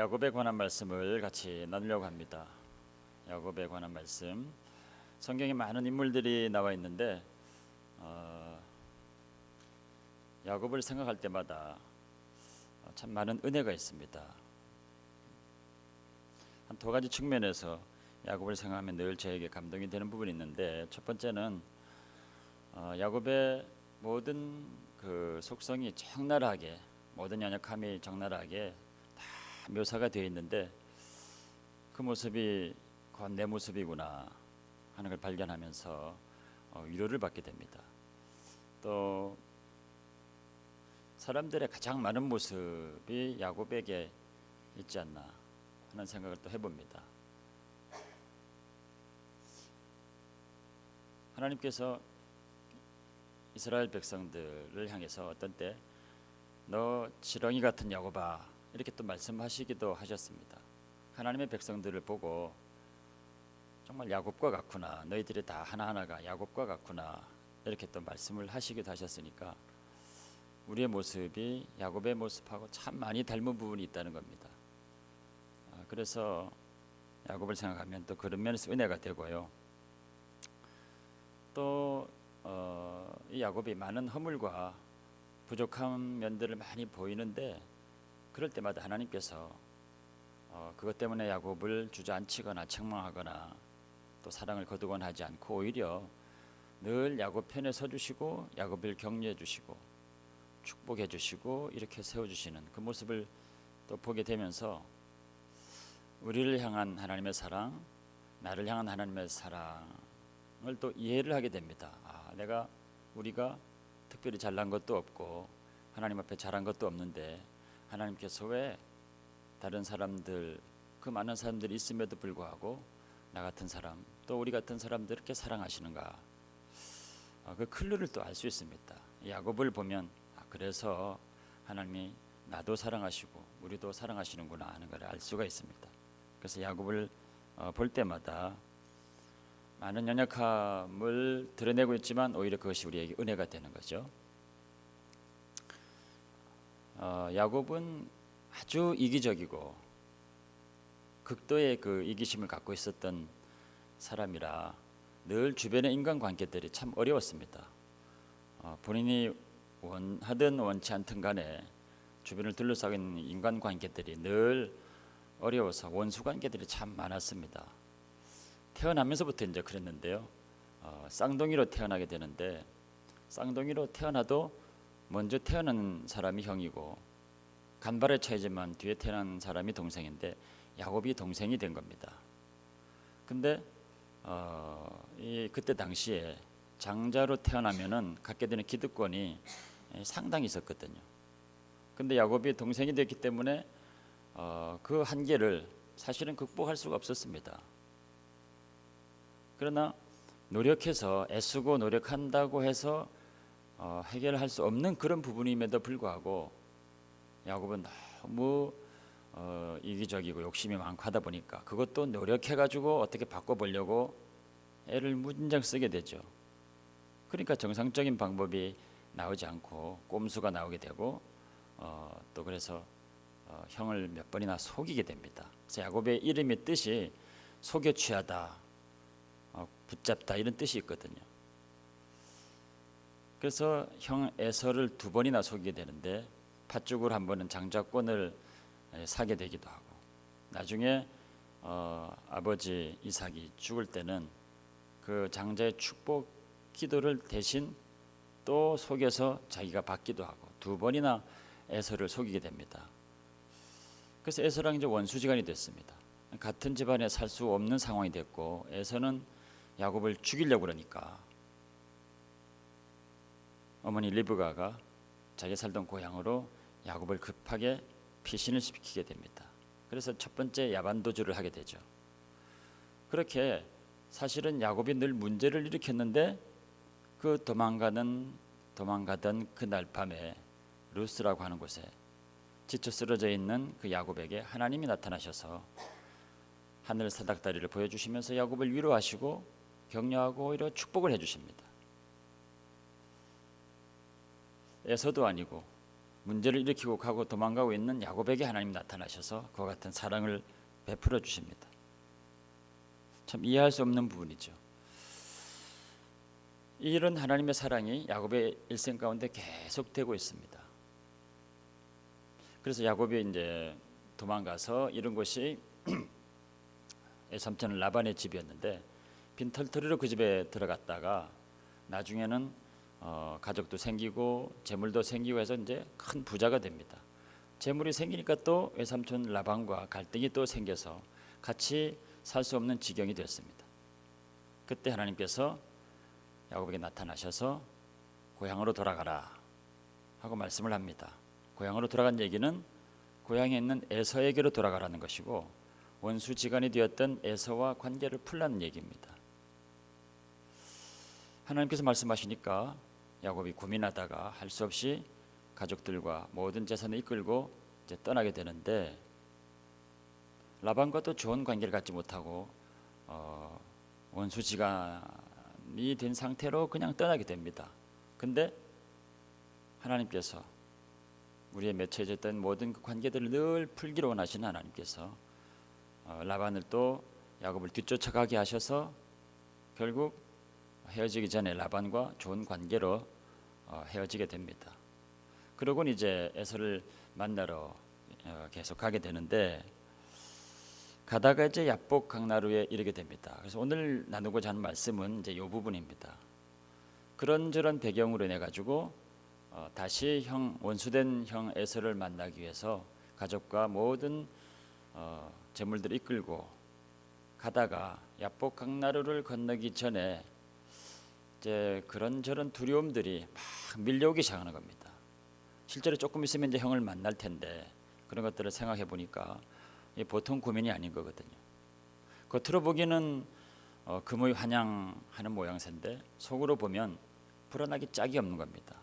야곱에 관한 말씀을 같이 나누려고 합니다. 야곱에 관한 말씀. 성경에 많은 인물들이 나와 있는데 야곱을 생각할 때마다 참 많은 은혜가 있습니다. 한 두 가지 측면에서 야곱을 생각하면 늘 저에게 감동이 되는 부분이 있는데, 첫 번째는 야곱의 모든 그 속성이 적나라하게, 모든 연약함이 적나라하게 다 묘사가 되어 있는데, 그 모습이 곧 내 모습이구나 하는 걸 발견하면서 위로를 받게 됩니다. 또 사람들의 가장 많은 모습이 야곱에게 있지 않나 하는 생각을 또 해봅니다. 하나님께서 이스라엘 백성들을 향해서 어떤 때 너 지렁이 같은 야곱아 이렇게 또 말씀하시기도 하셨습니다. 하나님의 백성들을 보고 정말 야곱과 같구나, 너희들이 다 하나하나가 야곱과 같구나 이렇게 또 말씀을 하시기도 하셨으니까 우리의 모습이 야곱의 모습하고 참 많이 닮은 부분이 있다는 겁니다. 그래서 야곱을 생각하면 또 그런 면에서 은혜가 되고요. 또 이 야곱이 많은 허물과 부족한 면들을 많이 보이는데, 그럴 때마다 하나님께서 그것 때문에 야곱을 주저앉히거나 책망하거나 또 사랑을 거두거나 하지 않고 오히려 늘 야곱 편에 서주시고 야곱을 격려해 주시고 축복해 주시고 이렇게 세워주시는 그 모습을 또 보게 되면서 우리를 향한 하나님의 사랑, 나를 향한 하나님의 사랑을 또 이해를 하게 됩니다. 우리가 특별히 잘난 것도 없고 하나님 앞에 잘한 것도 없는데 하나님께서 왜 다른 사람들, 그 많은 사람들이 있음에도 불구하고 나 같은 사람, 또 우리 같은 사람들 이렇게 사랑하시는가, 그 클루를 또 알 수 있습니다. 야곱을 보면 그래서 하나님이 나도 사랑하시고 우리도 사랑하시는구나 하는 걸 알 수가 있습니다. 그래서 야곱을 볼 때마다 많은 연약함을 드러내고 있지만 오히려 그것이 우리에게 은혜가 되는 거죠. 야곱은 아주 이기적이고 극도의 그 이기심을 갖고 있었던 사람이라 늘 주변의 인간관계들이 참 어려웠습니다. 본인이 원하든 원치 않든 간에 주변을 둘러싸고 있는 인간관계들이 늘 어려워서 원수관계들이 참 많았습니다. 태어나면서부터 이제 그랬는데요. 쌍둥이로 태어나게 되는데, 쌍둥이로 태어나도 먼저 태어난 사람이 형이고 간발의 차이지만 뒤에 태어난 사람이 동생인데 야곱이 동생이 된 겁니다. 근데 그때 당시에 장자로 태어나면은 갖게 되는 기득권이 상당히 있었거든요. 근데 야곱이 동생이 됐기 때문에 그 한계를 사실은 극복할 수가 없었습니다. 그러나 노력해서 애쓰고 노력한다고 해서 해결할 수 없는 그런 부분임에도 불구하고 야곱은 너무 이기적이고 욕심이 많고 하다 보니까 그것도 노력해가지고 어떻게 바꿔보려고 애를 무진장 쓰게 되죠. 그러니까 정상적인 방법이 나오지 않고 꼼수가 나오게 되고 또 그래서 형을 몇 번이나 속이게 됩니다. 그래서 야곱의 이름의 뜻이 속여 취하다, 붙잡다 이런 뜻이 있거든요. 그래서 형 에서를 두 번이나 속이게 되는데 팥죽을 한 번은 장자권을 사게 되기도 하고, 나중에 아버지 이삭이 죽을 때는 그 장자의 축복 기도를 대신 또 속여서 자기가 받기도 하고 두 번이나 에서를 속이게 됩니다. 그래서 에서랑 이제 원수지간이 됐습니다. 같은 집안에 살 수 없는 상황이 됐고, 에서는 야곱을 죽이려고 그러니까 어머니 리브가가 자기 살던 고향으로 야곱을 급하게 피신을 시키게 됩니다. 그래서 첫 번째 야반도주를 하게 되죠. 그렇게 사실은 야곱이 늘 문제를 일으켰는데 그 도망가던 그 날 밤에 루스라고 하는 곳에 지쳐 쓰러져 있는 그 야곱에게 하나님이 나타나셔서 하늘 사닥다리를 보여주시면서 야곱을 위로하시고 격려하고 오히려 축복을 해주십니다. 에서도 아니고 문제를 일으키고 가고 도망가고 있는 야곱에게 하나님 나타나셔서 그와 같은 사랑을 베풀어 주십니다. 참 이해할 수 없는 부분이죠. 이런 하나님의 사랑이 야곱의 일생 가운데 계속되고 있습니다. 그래서 야곱이 이제 도망가서 이런 곳이 삼촌 라반의 집이었는데 빈털터리로 그 집에 들어갔다가 나중에는 가족도 생기고 재물도 생기고 해서 이제 큰 부자가 됩니다. 재물이 생기니까 또 외삼촌 라반과 갈등이 또 생겨서 같이 살 수 없는 지경이 됐습니다. 그때 하나님께서 야곱에게 나타나셔서 고향으로 돌아가라 하고 말씀을 합니다. 고향으로 돌아간 얘기는 고향에 있는 에서에게로 돌아가라는 것이고 원수지간이 되었던 에서와 관계를 풀라는 얘기입니다. 하나님께서 말씀하시니까 야곱이 고민하다가 할 수 없이 가족들과 모든 재산을 이끌고 이제 떠나게 되는데 라반과 또 좋은 관계를 갖지 못하고 원수지간이 된 상태로 그냥 떠나게 됩니다. 근데 하나님께서 우리의 맺혀졌던 모든 그 관계들을 늘 풀기로 원하시는 하나님께서 라반을 또 야곱을 뒤쫓아가게 하셔서 결국 헤어지기 전에 라반과 좋은 관계로 헤어지게 됩니다. 그러고는 이제 에서를 만나러 계속 가게 되는데 가다가 이제 야복 강나루에 이르게 됩니다. 그래서 오늘 나누고자 하는 말씀은 이제 이 부분입니다. 그런저런 배경으로 인해 가지고 다시 원수된 형 에서를 만나기 위해서 가족과 모든 재물들을 이끌고 가다가 야복 강나루를 건너기 전에 이제 그런저런 두려움들이 막 밀려오기 시작하는 겁니다. 실제로 조금 있으면 이제 형을 만날 텐데 그런 것들을 생각해 보니까 보통 고민이 아닌 거거든요. 겉으로 보기는 금의 환영하는 모양새인데 속으로 보면 불안하기 짝이 없는 겁니다.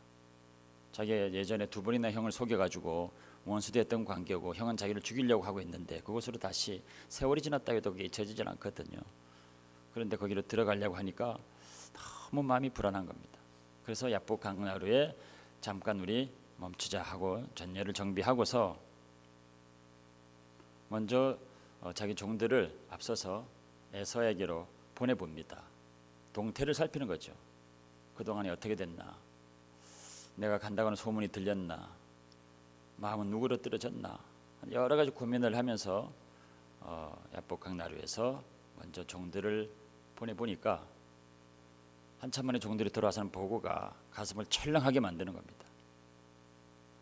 자기가 예전에 두 번이나 형을 속여가지고 원수됐던 관계고 형은 자기를 죽이려고 하고 있는데 그곳으로 다시 세월이 지났다 해도 그게 잊혀지질 않거든요. 그런데 거기로 들어가려고 하니까 너무 마음이 불안한 겁니다. 그래서 야복 강나루에 잠깐 우리 멈추자 하고 전열을 정비하고서 먼저 자기 종들을 앞서서 에서에게로 보내봅니다. 동태를 살피는 거죠. 그동안에 어떻게 됐나, 내가 간다고 하는 소문이 들렸나, 마음은 누구로 떨어졌나, 여러 가지 고민을 하면서 야복 강나루에서 먼저 종들을 보내보니까 한참 만에 종들이 돌아와서는 보고가 가슴을 철렁하게 만드는 겁니다.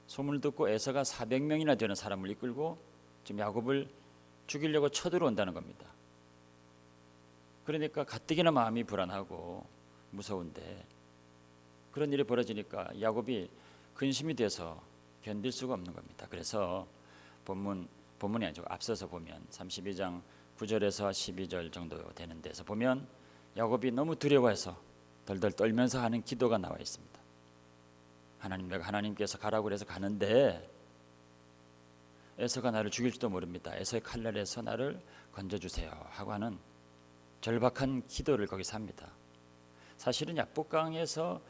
소문을 듣고 에서가 400명이나 되는 사람을 이끌고 지금 야곱을 죽이려고 쳐들어온다는 겁니다. 그러니까 가뜩이나 마음이 불안하고 무서운데 그런 일이 벌어지니까 야곱이 근심이 돼서 견딜 수가 없는 겁니다. 그래서 본문이 아니죠. 앞서서 보면 32장 9절에서 12절 정도 되는 데서 보면 야곱이 너무 두려워해서 덜덜 떨면서 하는 기도가 나와 있습니다. 하나님, 내가 하나님께서 가라고 그래서 가는데 에서가 나를 죽일지도 모릅니다. 에서의 칼날에서 나를 건져주세요 하고 하는 절박한 기도를 거기서 합니다. 사실은 야복강에서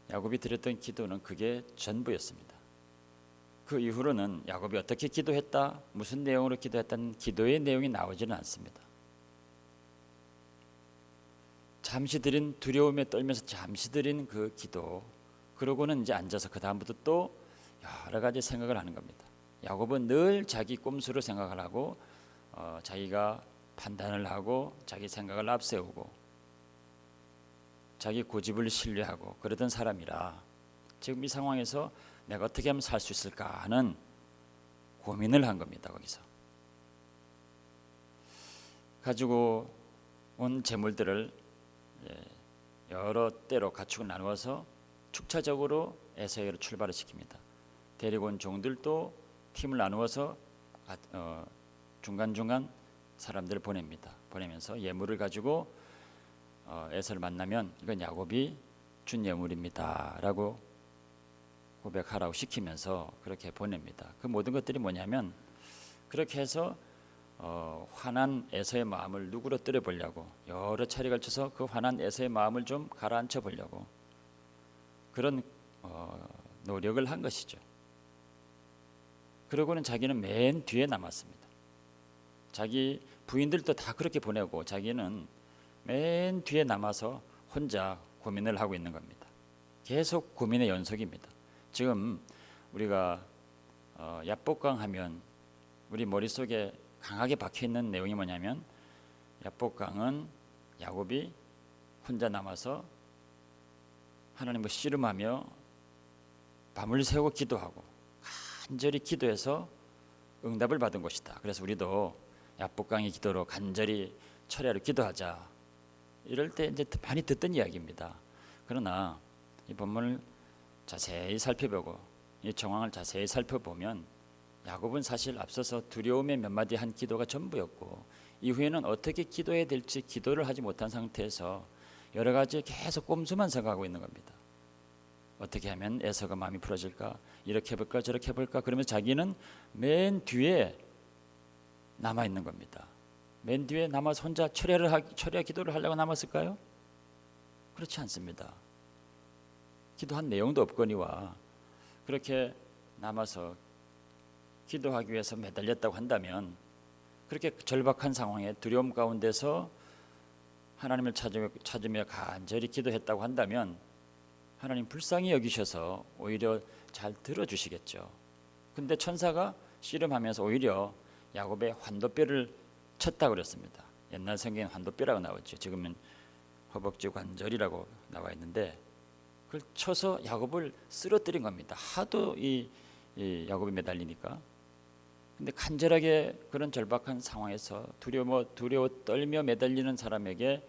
야곱이 드렸던 기도는 그게 전부였습니다. 그 이후로는 야곱이 어떻게 기도했다, 무슨 내용으로 기도했다는 기도의 내용이 나오지는 않습니다. 잠시 드린 두려움에 떨면서 잠시 드린 그 기도, 그러고는 이제 앉아서 그 다음부터 또 여러 가지 생각을 하는 겁니다. 야곱은 늘 자기 꼼수로 생각을 하고 자기가 판단을 하고 자기 생각을 앞세우고 자기 고집을 신뢰하고 그러던 사람이라 지금 이 상황에서 내가 어떻게 하면 살 수 있을까 하는 고민을 한 겁니다. 거기서 가지고 온 재물들을 여러 때로 가축을 나누어서 축차적으로 에서에게로 출발을 시킵니다. 데리고 온 종들도 팀을 나누어서 중간중간 사람들을 보냅니다. 보내면서 예물을 가지고 에서를 만나면 이건 야곱이 준 예물입니다 라고 고백하라고 시키면서 그렇게 보냅니다. 그 모든 것들이 뭐냐면 그렇게 해서 화난 에서의 마음을 누그러뜨려 보려고 여러 차례 걸쳐서 그 화난 에서의 마음을 좀 가라앉혀 보려고 그런 노력을 한 것이죠. 그러고는 자기는 맨 뒤에 남았습니다. 자기 부인들도 다 그렇게 보내고 자기는 맨 뒤에 남아서 혼자 고민을 하고 있는 겁니다. 계속 고민의 연속입니다. 지금 우리가 야복강 하면 우리 머릿속에 강하게 박혀있는 내용이 뭐냐면, 야복강은 야곱이 혼자 남아서 하나님을 씨름하며 밤을 새고 기도하고 간절히 기도해서 응답을 받은 곳이다. 그래서 우리도 야복강의 기도로 간절히 철야로 기도하자, 이럴 때 이제 많이 듣던 이야기입니다. 그러나 이 본문을 자세히 살펴보고 이 정황을 자세히 살펴보면 야곱은 사실 앞서서 두려움의 몇 마디 한 기도가 전부였고, 이후에는 어떻게 기도해야 될지 기도를 하지 못한 상태에서 여러 가지 계속 꼼수만 생각하고 있는 겁니다. 어떻게 하면 에서가 마음이 풀어질까, 이렇게 해볼까 저렇게 해볼까, 그러면서 자기는 맨 뒤에 남아 있는 겁니다. 맨 뒤에 남아서 혼자 철야 기도를 하려고 남았을까요? 그렇지 않습니다. 기도한 내용도 없거니와 그렇게 남아서 기도하기 위해서 매달렸다고 한다면, 그렇게 절박한 상황에 두려움 가운데서 하나님을 찾으며 간절히 기도했다고 한다면 하나님 불쌍히 여기셔서 오히려 잘 들어주시겠죠. 근데 천사가 씨름하면서 오히려 야곱의 환도뼈를 쳤다고 그랬습니다. 옛날 성경엔 환도뼈라고 나오죠. 지금은 허벅지 관절이라고 나와 있는데, 그걸 쳐서 야곱을 쓰러뜨린 겁니다. 하도 이 야곱이 매달리니까. 근데 간절하게 그런 절박한 상황에서 두려워 떨며 매달리는 사람에게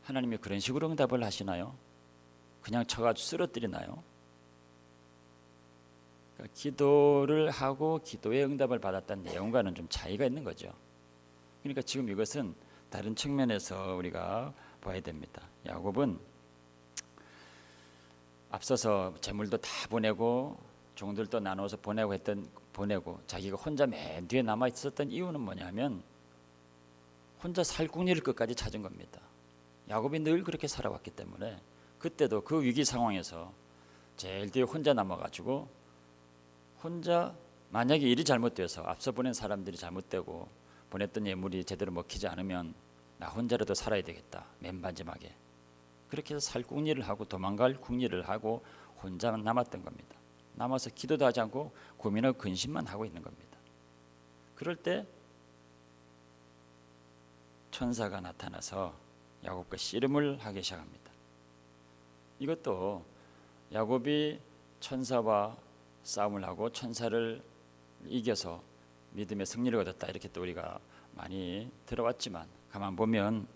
하나님이 그런 식으로 응답을 하시나요? 그냥 쳐가지고 쓰러뜨리나요? 그러니까 기도를 하고 기도의 응답을 받았다는 내용과는 좀 차이가 있는 거죠. 그러니까 지금 이것은 다른 측면에서 우리가 봐야 됩니다. 야곱은 앞서서 재물도 다 보내고 종들도 나눠서 보내고 자기가 혼자 맨 뒤에 남아 있었던 이유는 뭐냐면 혼자 살 궁리를 끝까지 찾은 겁니다. 야곱이 늘 그렇게 살아왔기 때문에 그때도 그 위기 상황에서 제일 뒤에 혼자 남아가지고, 혼자 만약에 일이 잘못돼서 앞서 보낸 사람들이 잘못되고 보냈던 예물이 제대로 먹히지 않으면 나 혼자라도 살아야 되겠다, 맨 마지막에 그렇게 해서 살 궁리를 하고 도망갈 궁리를 하고 혼자 남았던 겁니다. 남아서 기도도 하지 않고 고민하고 근심만 하고 있는 겁니다. 그럴 때 천사가 나타나서 야곱과 씨름을 하기 시작합니다. 이것도 야곱이 천사와 싸움을 하고 천사를 이겨서 믿음의 승리를 얻었다, 이렇게 또 우리가 많이 들어왔지만, 가만 보면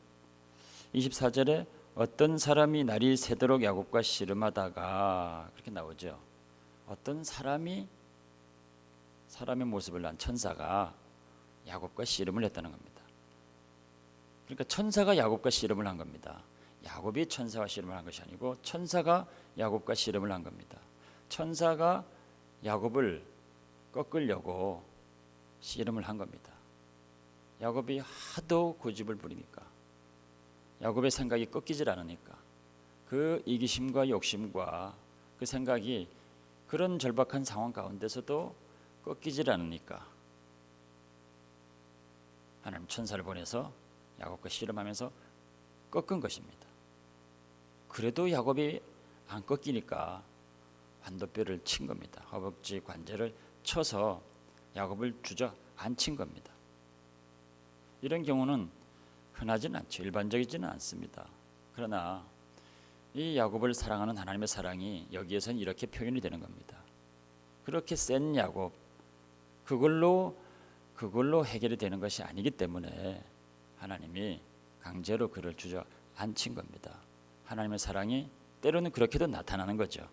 24절에 어떤 사람이 날이 새도록 야곱과 씨름하다가 그렇게 나오죠. 어떤 사람의 모습을 한 천사가 야곱과 씨름을 했다는 겁니다. 그러니까 천사가 야곱과 씨름을 한 겁니다. 야곱이 천사와 씨름을 한 것이 아니고 천사가 야곱과 씨름을 한 겁니다. 천사가 야곱을 꺾으려고 씨름을 한 겁니다. 야곱이 하도 고집을 부리니까, 야곱의 생각이 꺾이질 않으니까, 그 이기심과 욕심과 그 생각이 그런 절박한 상황 가운데서도 꺾이질 않으니까 하나님 천사를 보내서 야곱과 씨름하면서 꺾은 것입니다. 그래도 야곱이 안 꺾이니까 환도뼈를 친 겁니다. 허벅지 관절을 쳐서 야곱을 주저앉힌 겁니다. 이런 경우는 흔하지는 않죠. 일반적이지는 않습니다. 그러나 이 야곱을 사랑하는 하나님의 사랑이 여기에서는 이렇게 표현이 되는 겁니다. 그렇게 센 야곱, 그걸로 해결이 되는 것이 아니기 때문에 하나님이 강제로 그를 주저앉힌 겁니다. 하나님의 사랑이 때로는 그렇게도 나타나는 거죠.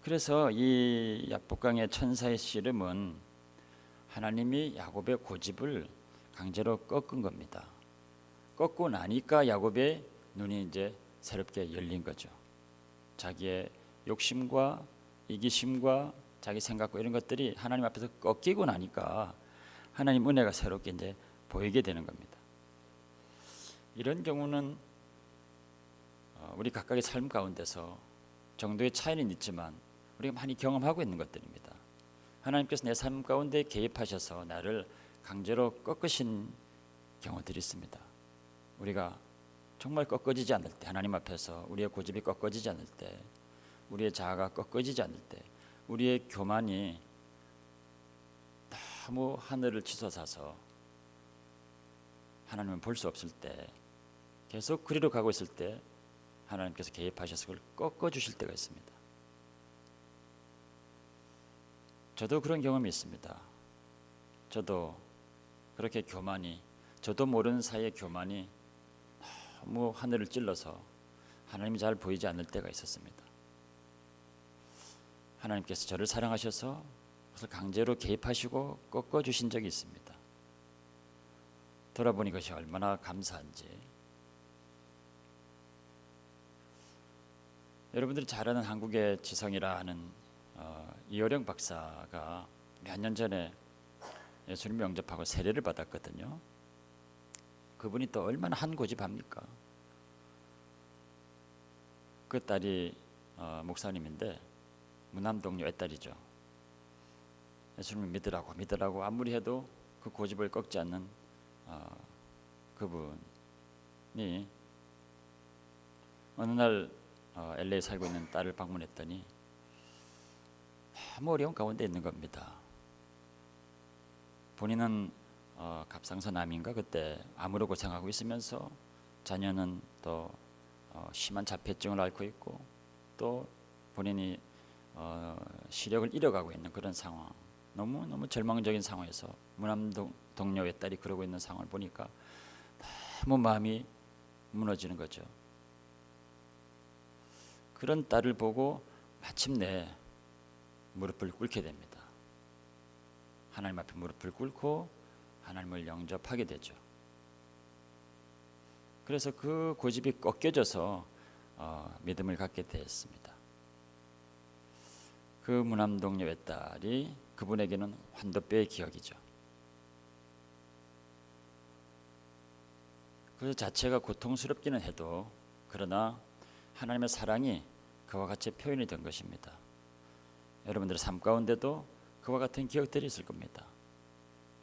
그래서 이 야복강의 천사의 씨름은 하나님이 야곱의 고집을 강제로 꺾은 겁니다. 꺾고 나니까 야곱의 눈이 이제 새롭게 열린 거죠. 자기의 욕심과 이기심과 자기 생각과 이런 것들이 하나님 앞에서 꺾이고 나니까 하나님 은혜가 새롭게 이제 보이게 되는 겁니다. 이런 경우는 우리 각각의 삶 가운데서 정도의 차이는 있지만 우리가 많이 경험하고 있는 것들입니다. 하나님께서 내 삶 가운데 개입하셔서 나를 강제로 꺾으신 경우들이 있습니다. 우리가 정말 꺾어지지 않을 때, 하나님 앞에서 우리의 고집이 꺾어지지 않을 때, 우리의 자아가 꺾어지지 않을 때, 우리의 교만이 너무 하늘을 치솟아서 하나님은 볼 수 없을 때, 계속 그리로 가고 있을 때 하나님께서 개입하셔서 그걸 꺾어주실 때가 있습니다. 저도 그런 경험이 있습니다. 저도 그렇게 교만이, 저도 모르는 사이에 교만이 너무 하늘을 찔러서 하나님이 잘 보이지 않을 때가 있었습니다. 하나님께서 저를 사랑하셔서 그것을 강제로 개입하시고 꺾어주신 적이 있습니다. 돌아보니 그것이 얼마나 감사한지. 여러분들이 잘 아는 한국의 지성이라 하는 이효령 박사가 몇 년 전에 예수님 영접하고 세례를 받았거든요. 그분이 또 얼마나 한 고집합니까? 그 딸이 목사님인데 무남동료 외딸이죠. 예수님을 믿으라고 아무리 해도 그 고집을 꺾지 않는 그분이 어느 날 LA 살고 있는 딸을 방문했더니 너무 어려운 가운데 있는 겁니다. 본인은 갑상선암인가 그때 암으로 고생하고 있으면서 자녀는 또 심한 자폐증을 앓고 있고 또 본인이 시력을 잃어가고 있는 그런 상황, 너무 절망적인 상황에서 무남동료 외딸이 그러고 있는 상황을 보니까 너무 마음이 무너지는 거죠. 그런 딸을 보고 마침내 무릎을 꿇게 됩니다. 하나님 앞에 무릎을 꿇고 하나님을 영접하게 되죠. 그래서 그 고집이 꺾여져서 믿음을 갖게 되었습니다. 그 무남동료 외딸이 그분에게는 환도뼈의 기억이죠. 그 자체가 고통스럽기는 해도 그러나 하나님의 사랑이 그와 같이 표현이 된 것입니다. 여러분들의 삶 가운데도 그와 같은 기억들이 있을 겁니다.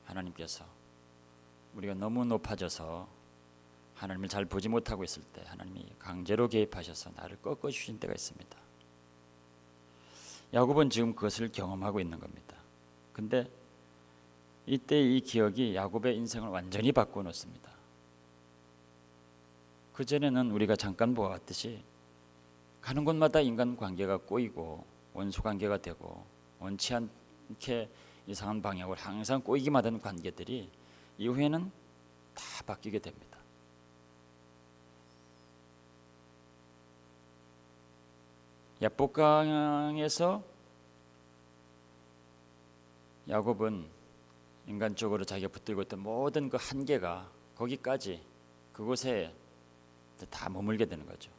하나님께서 우리가 너무 높아져서 하나님을 잘 보지 못하고 있을 때 하나님이 강제로 개입하셔서 나를 꺾어주신 때가 있습니다. 야곱은 지금 그것을 경험하고 있는 겁니다. 근데 이때 이 기억이 야곱의 인생을 완전히 바꿔놓습니다. 그전에는 우리가 잠깐 보았듯이 가는 곳마다 인간관계가 꼬이고 원수관계가 되고 원치 않게 이상한 방향으로 항상 꼬이기만 하는 관계들이 이후에는 다 바뀌게 됩니다. 야복강에서 야곱은 인간적으로 자기가 붙들고 있던 모든 그 한계가 거기까지 그곳에 다 머물게 되는 거죠.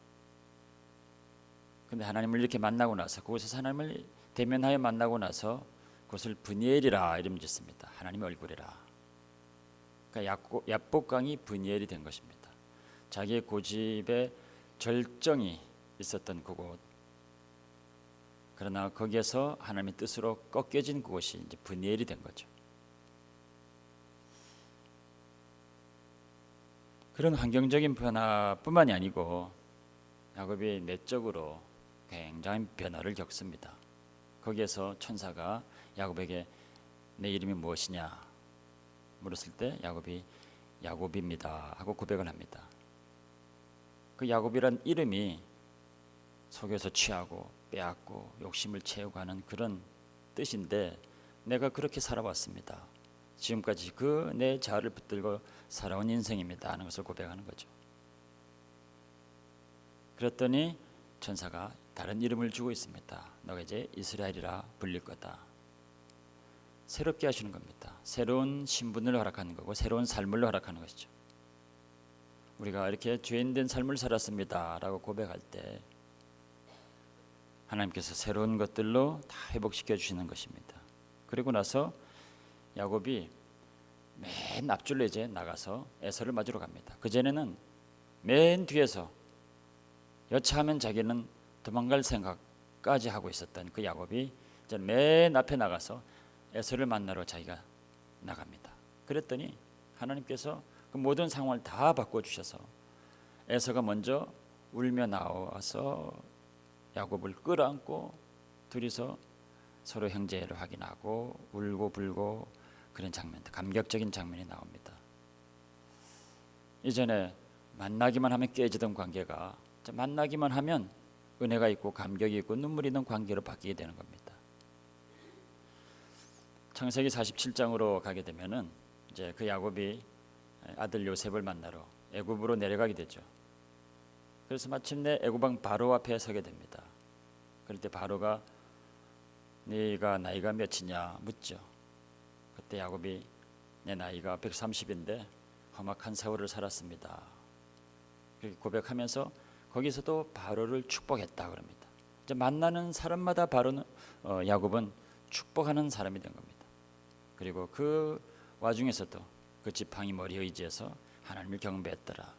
근데 하나님을 이렇게 만나고 나서 그곳에서 하나님을 대면하여 만나고 나서 그것을 브니엘이라 이름 짓습니다. 하나님의 얼굴이라. 그러니까 야복강이 브니엘이 된 것입니다. 자기의 고집의 절정이 있었던 그곳. 그러나 거기에서 하나님의 뜻으로 꺾여진 그곳이 이제 브니엘이 된 거죠. 그런 환경적인 변화뿐만이 아니고 야곱이 내적으로 굉장한 변화를 겪습니다. 거기에서 천사가 야곱에게 내 이름이 무엇이냐 물었을 때 야곱이 야곱입니다 하고 고백을 합니다. 그 야곱이란 이름이 속여서 취하고 빼앗고 욕심을 채우고 하는 그런 뜻인데 내가 그렇게 살아왔습니다. 지금까지 그 내 자아를 붙들고 살아온 인생입니다 하는 것을 고백하는 거죠. 그랬더니 천사가 다른 이름을 주고 있습니다. 너가 이제 이스라엘이라 불릴 거다. 새롭게 하시는 겁니다. 새로운 신분을 허락하는 거고 새로운 삶을 허락하는 것이죠. 우리가 이렇게 죄인된 삶을 살았습니다 라고 고백할 때 하나님께서 새로운 것들로 다 회복시켜 주시는 것입니다. 그리고 나서 야곱이 맨 앞줄로 이제 나가서 에서를 맞으러 갑니다. 그전에는 맨 뒤에서 여차하면 자기는 도망갈 생각까지 하고 있었던 그 야곱이 이제 맨 앞에 나가서 에서를 만나러 자기가 나갑니다. 그랬더니 하나님께서 그 모든 상황을 다 바꿔주셔서 에서가 먼저 울며 나와서 야곱을 끌어안고 둘이서 서로 형제를 확인하고 울고 불고 그런 장면들, 감격적인 장면이 나옵니다. 이전에 만나기만 하면 깨지던 관계가 만나기만 하면 은혜가 있고 감격이 있고 눈물이 있는 관계로 바뀌게 되는 겁니다. 창세기 47장으로 가게 되면은 이제 그 야곱이 아들 요셉을 만나러 애굽으로 내려가게 되죠. 그래서 마침내 애굽 왕 바로 앞에 서게 됩니다. 그럴 때 바로가 네가 나이가 몇이냐 묻죠. 그때 야곱이 내 나이가 130인데 험악한 세월을 살았습니다. 그렇게 고백하면서 거기서도 바로를 축복했다 그럽니다. 이제 만나는 사람마다 바로는 야곱은 축복하는 사람이 된 겁니다. 그리고 그 와중에서도 그 지팡이 머리에 의지해서 하나님을 경배했더라.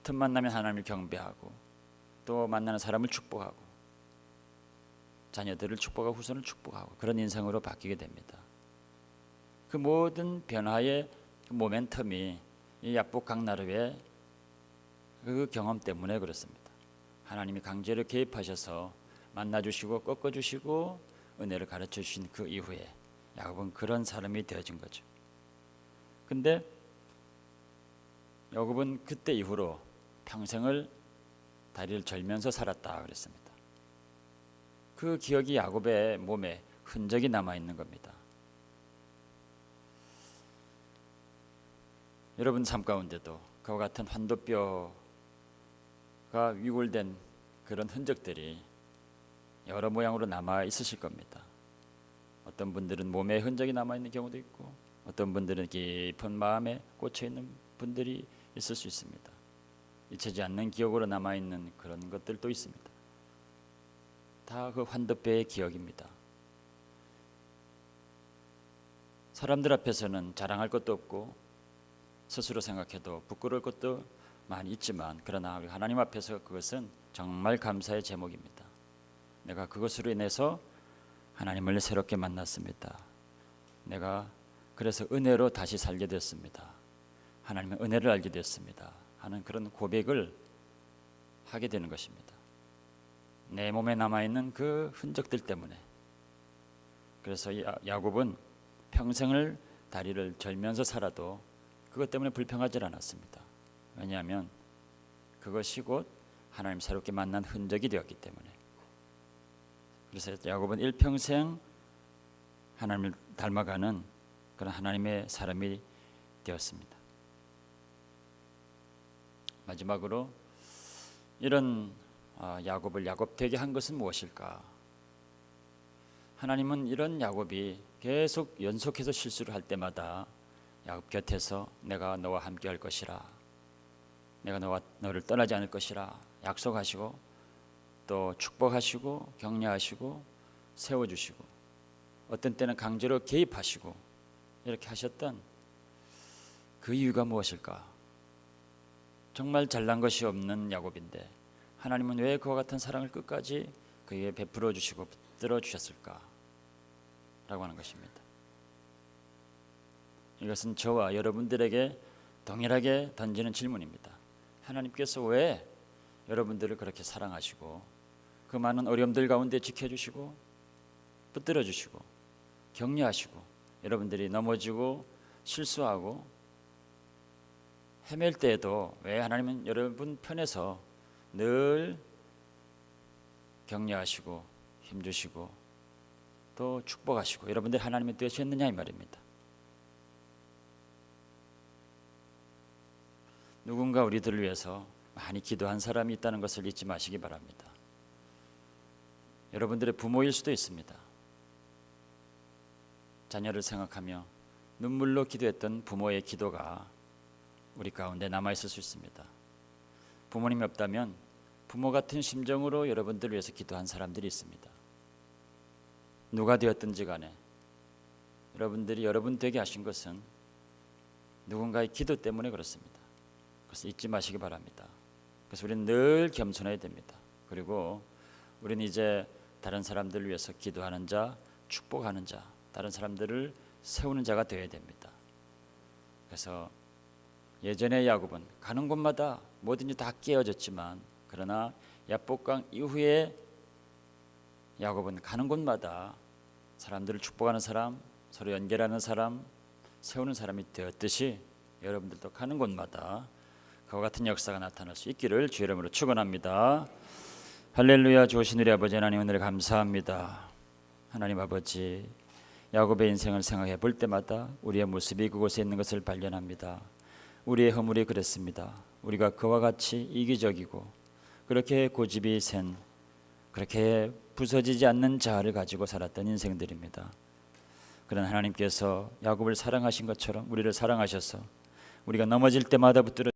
틈만 나면 하나님을 경배하고 또 만나는 사람을 축복하고 자녀들을 축복하고 후손을 축복하고 그런 인생으로 바뀌게 됩니다. 그 모든 변화의 모멘텀이 이 야복 강나루의 그 경험 때문에 그렇습니다. 하나님이 강제로 개입하셔서 만나주시고 꺾어주시고 은혜를 가르쳐 주신 그 이후에 야곱은 그런 사람이 되어진 거죠. 근데 야곱은 그때 이후로 평생을 다리를 절면서 살았다 그랬습니다. 그 기억이 야곱의 몸에 흔적이 남아 있는 겁니다. 여러분 삶 가운데도 그와 같은 환도뼈가 위골된 그런 흔적들이 여러 모양으로 남아 있으실 겁니다. 어떤 분들은 몸에 흔적이 남아 있는 경우도 있고 어떤 분들은 깊은 마음에 꽂혀 있는 분들이 있을 수 있습니다. 잊혀지지 않는 기억으로 남아 있는 그런 것들도 있습니다. 다 그 환도뼈의 기억입니다. 사람들 앞에서는 자랑할 것도 없고 스스로 생각해도 부끄러울 것도 많이 있지만 그러나 하나님 앞에서 그것은 정말 감사의 제목입니다. 내가 그것으로 인해서 하나님을 새롭게 만났습니다. 내가 그래서 은혜로 다시 살게 됐습니다. 하나님의 은혜를 알게 됐습니다. 하는 그런 고백을 하게 되는 것입니다. 내 몸에 남아있는 그 흔적들 때문에. 그래서 야곱은 평생을 다리를 절면서 살아도 그것 때문에 불평하지 않았습니다. 왜냐하면 그것이 곧 하나님 새롭게 만난 흔적이 되었기 때문에. 그래서 야곱은 일평생 하나님을 닮아가는 그런 하나님의 사람이 되었습니다. 마지막으로 이런 야곱을 야곱되게 한 것은 무엇일까? 하나님은 이런 야곱이 계속 연속해서 실수를 할 때마다 야곱 곁에서 내가 너와 함께 할 것이라, 내가 너를 떠나지 않을 것이라 약속하시고 또 축복하시고 격려하시고 세워주시고 어떤 때는 강제로 개입하시고 이렇게 하셨던 그 이유가 무엇일까? 정말 잘난 것이 없는 야곱인데 하나님은 왜 그와 같은 사랑을 끝까지 그에게 베풀어 주시고 붙들어 주셨을까? 라고 하는 것입니다. 이것은 저와 여러분들에게 동일하게 던지는 질문입니다. 하나님께서 왜 여러분들을 그렇게 사랑하시고 그 많은 어려움들 가운데 지켜주시고 붙들어 주시고 격려하시고 여러분들이 넘어지고 실수하고 헤맬 때에도 왜 하나님은 여러분 편에서 늘 격려하시고 힘주시고 또 축복하시고 여러분들이 하나님의 뜻이었느냐 이 말입니다. 누군가 우리들을 위해서 많이 기도한 사람이 있다는 것을 잊지 마시기 바랍니다. 여러분들의 부모일 수도 있습니다. 자녀를 생각하며 눈물로 기도했던 부모의 기도가 우리 가운데 남아있을 수 있습니다. 부모님이 없다면 부모 같은 심정으로 여러분들을 위해서 기도한 사람들이 있습니다. 누가 되었든지 간에 여러분들이 여러분 되게 하신 것은 누군가의 기도 때문에 그렇습니다. 그래서 잊지 마시기 바랍니다. 그래서 우리는 늘 겸손해야 됩니다. 그리고 우리는 이제 다른 사람들을 위해서 기도하는 자, 축복하는 자, 다른 사람들을 세우는 자가 되어야 됩니다. 그래서 예전에 야곱은 가는 곳마다 뭐든지 다 깨어졌지만, 그러나 야복강 이후에 야곱은 가는 곳마다 사람들을 축복하는 사람, 서로 연결하는 사람, 세우는 사람이 되었듯이 여러분들도 가는 곳마다 그와 같은 역사가 나타날 수 있기를 주의 이름으로 축원합니다. 할렐루야. 좋으신 우리 아버지 하나님, 은혜를 감사합니다. 하나님 아버지, 야곱의 인생을 생각해 볼 때마다 우리의 모습이 그곳에 있는 것을 발견합니다. 우리의 허물이 그랬습니다. 우리가 그와 같이 이기적이고 그렇게 고집이 센, 그렇게 부서지지 않는 자아를 가지고 살았던 인생들입니다. 그런 하나님께서 야곱을 사랑하신 것처럼 우리를 사랑하셔서 우리가 넘어질 때마다 붙들어